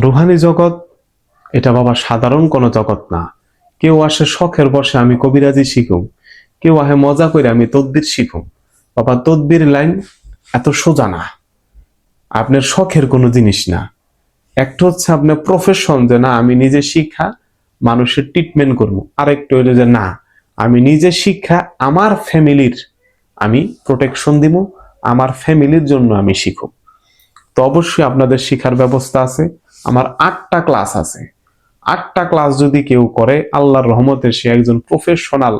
Rouhani জগৎ এটা বাবা সাধারণ কোনো জগৎ না। কেউ আসে শখের বসে আমি কবিরাজি শিখুম, কেউ আহে মজা করে আমি তদবির শিখুম। বাবা তদবির লাইন এত সোজা না, আপনার শখের কোনো জিনিস না। একটা হচ্ছে আপনার প্রফেশন, যে না আমি নিজে শিক্ষা মানুষের ট্রিটমেন্ট করবো, আর একটু হইলো যে না আমি নিজে শিক্ষা আমার ফ্যামিলির আমি প্রোটেকশন দিব, আমার ফ্যামিলির জন্য আমি শিখব। তো অবশ্যই আপনাদের শিখার ব্যবস্থা আছে। আমার 8টা ক্লাস আছে। 8টা ক্লাস যদি কেউ করে আল্লাহর রহমতে সে একজন প্রফেশনাল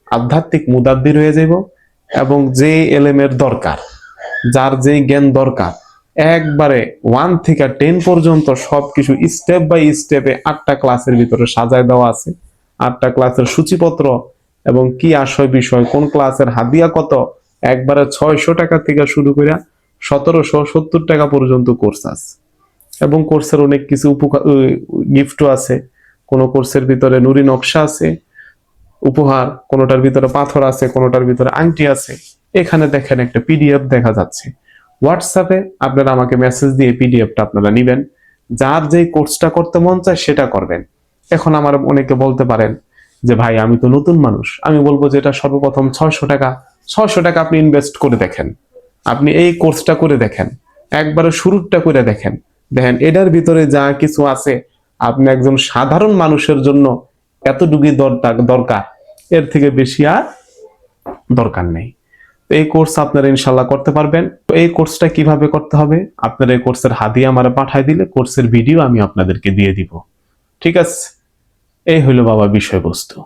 আধ্যাত্মিক মুদাব্বির হয়ে যাব। এবং যে এলেমের দরকার, যার যেই জ্ঞান দরকার, একবারে 1 থেকে 10 পর্যন্ত সবকিছু স্টেপ বাই স্টেপে 8টা ক্লাসের ভিতরে সাজায় দেওয়া আছে। 8টা ক্লাসের সূচিপত্র এবং কি আশয় বিষয়, কোন ক্লাসের হাদিয়া কত, একবারে 600 টাকা থেকে শুরু করে 1770 টাকা পর্যন্ত কোর্স আছে। এবং কোর্সের অনেক কিছু উপকার গিফটও আছে। কোন কোর্সের ভিতরে নুরি নকশা আছে উপহার, কোনটার ভিতরে পাথর আছে, কোনটার ভিতরে আংটি আছে। এখানে দেখেন একটা পিডিএফ দেখা যাচ্ছে। হোয়াটসঅ্যাপে আপনারা আমাকে মেসেজ দিয়ে পিডিএফটা আপনারা নিবেন। যার যেই কোর্সটা করতে মন চায় সেটা করবেন। এখন আমার অনেকে বলতে পারেন যে ভাই আমি তো নতুন মানুষ, আমি বলবো যে এটা সর্বপ্রথম 600 টাকা, 600 টাকা আপনি ইনভেস্ট করে দেখেন। আপনি এই কোর্সটা করে দেখেন, একবারে শুরুটা করে দেখেন। দেখেন এটার ভিতরে যা কিছু আছে, আপনি একজন সাধারণ মানুষের জন্য এতটুকুই দরকার, এর থেকে বেশি আর দরকার নেই। তো এই কোর্স আপনারা ইনশাল্লাহ করতে পারবেন। তো এই কোর্সটা কিভাবে করতে হবে, আপনারা এই কোর্সের হাদিয়া আমার পাঠায় দিলে কোর্সের ভিডিও আমি আপনাদেরকে দিয়ে দিব। ঠিক আছে, এই হইলো বাবা বিষয়বস্তু।